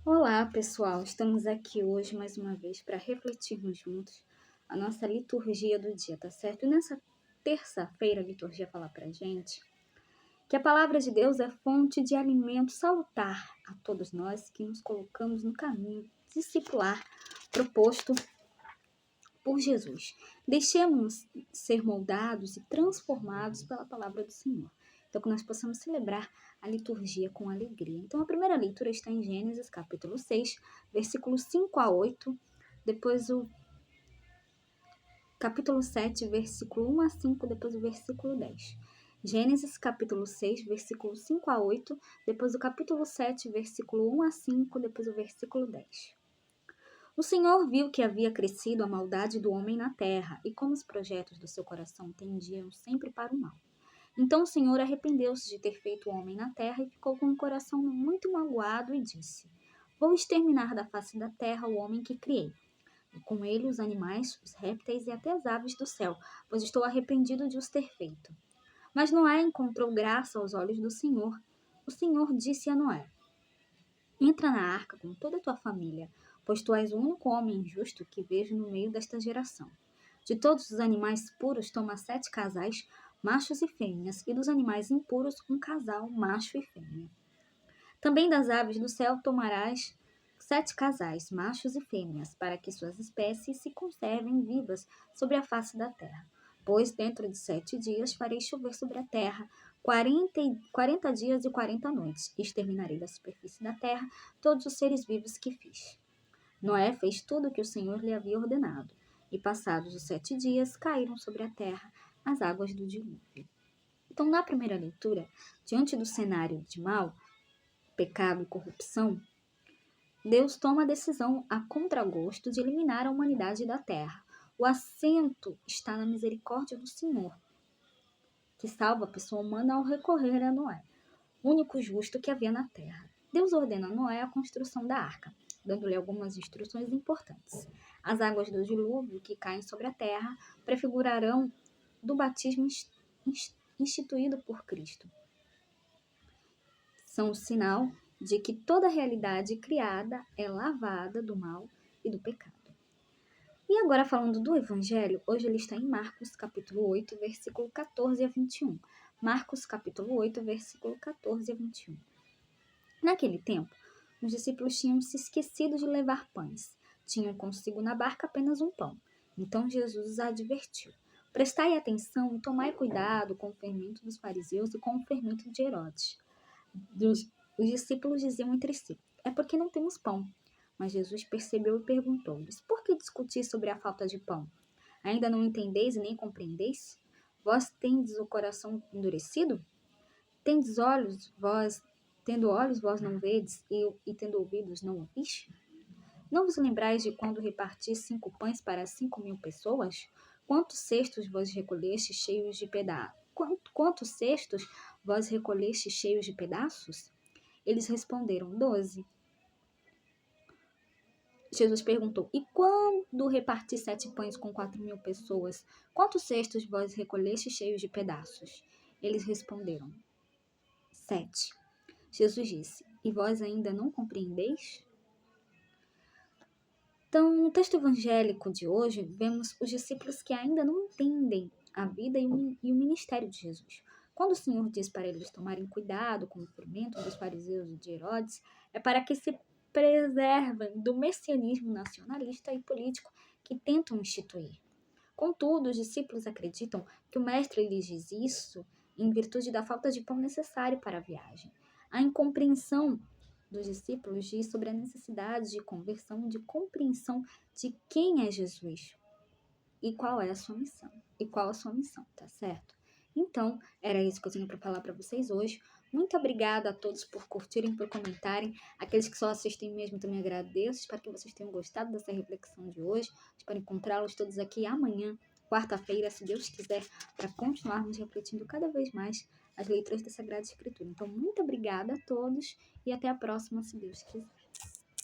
Olá, pessoal! Estamos aqui hoje mais uma vez para refletirmos juntos a nossa liturgia do dia, tá certo? E nessa terça-feira a liturgia fala pra gente que a palavra de Deus é fonte de alimento salutar a todos nós que nos colocamos no caminho discipular proposto por Jesus. Deixemos ser moldados e transformados pela palavra do Senhor. Então, que nós possamos celebrar a liturgia com alegria. Então, a primeira leitura está em Gênesis, capítulo 6, versículos 5 a 8. Depois o capítulo 7, versículo 1 a 5. Depois o versículo 10. Gênesis, capítulo 6, versículo 5 a 8. Depois o capítulo 7, versículo 1 a 5. Depois o versículo 10. O Senhor viu que havia crescido a maldade do homem na terra, e como os projetos do seu coração tendiam sempre para o mal. Então o Senhor arrependeu-se de ter feito o homem na terra e ficou com o coração muito magoado e disse: Vou exterminar da face da terra o homem que criei, e com ele os animais, os répteis e até as aves do céu, pois estou arrependido de os ter feito. Mas Noé encontrou graça aos olhos do Senhor. O Senhor disse a Noé: Entra na arca com toda a tua família, pois tu és o único homem justo que vejo no meio desta geração. De todos os animais puros, toma 7 casais, machos e fêmeas, e dos animais impuros, um casal, macho e fêmea. Também das aves do céu tomarás 7 casais, machos e fêmeas, para que suas espécies se conservem vivas sobre a face da terra. Pois dentro de 7 dias farei chover sobre a terra 40 dias e 40 noites, e exterminarei da superfície da terra todos os seres vivos que fiz. Noé fez tudo o que o Senhor lhe havia ordenado, e passados os 7 dias caíram sobre a terra as águas do dilúvio. Então, na primeira leitura, diante do cenário de mal, pecado e corrupção, Deus toma a decisão a contragosto de eliminar a humanidade da terra. O assento está na misericórdia do Senhor, que salva a pessoa humana ao recorrer a Noé, o único justo que havia na terra. Deus ordena a Noé a construção da arca, dando-lhe algumas instruções importantes. As águas do dilúvio que caem sobre a terra prefigurarão do batismo instituído por Cristo. São o sinal de que toda a realidade criada é lavada do mal e do pecado. E agora falando do Evangelho, hoje ele está em Marcos, capítulo 8, versículo 14 a 21. Marcos, capítulo 8, versículo 14 a 21. Naquele tempo, os discípulos tinham se esquecido de levar pães. Tinham consigo na barca apenas um pão. Então Jesus os advertiu: Prestai atenção e tomai cuidado com o fermento dos fariseus e com o fermento de Herodes. Os discípulos diziam entre si: É porque não temos pão. Mas Jesus percebeu e perguntou-lhes: Por que discutis sobre a falta de pão? Ainda não entendeis e nem compreendeis? Vós tendes o coração endurecido? Tendes olhos, vós não vedes, e tendo ouvidos não ouvis? Não vos lembrais de quando reparti 5 pães para 5.000 pessoas? Quantos cestos vós recolheste cheios de Quantos cestos vós recolheste cheios de pedaços? Eles responderam: 12. Jesus perguntou: E quando reparti 7 pães com 4.000 pessoas, quantos cestos vós recolheste cheios de pedaços? Eles responderam: 7. Jesus disse: E vós ainda não compreendeis? Então, no texto evangélico de hoje, vemos os discípulos que ainda não entendem a vida e o ministério de Jesus. Quando o Senhor diz para eles tomarem cuidado com o fermento dos fariseus e de Herodes, é para que se preservem do messianismo nacionalista e político que tentam instituir. Contudo, os discípulos acreditam que o mestre lhes diz isso em virtude da falta de pão necessário para a viagem. A incompreensão dos discípulos diz sobre a necessidade de conversão, de compreensão de quem é Jesus e qual é a sua missão. E qual a sua missão, tá certo? Então, era isso que eu tinha para falar para vocês hoje. Muito obrigada a todos por curtirem, por comentarem. Aqueles que só assistem mesmo também agradeço. Espero que vocês tenham gostado dessa reflexão de hoje. Espero encontrá-los todos aqui amanhã, quarta-feira, se Deus quiser, para continuarmos refletindo cada vez mais as leituras da Sagrada Escritura. Então, muito obrigada a todos e até a próxima, se Deus quiser.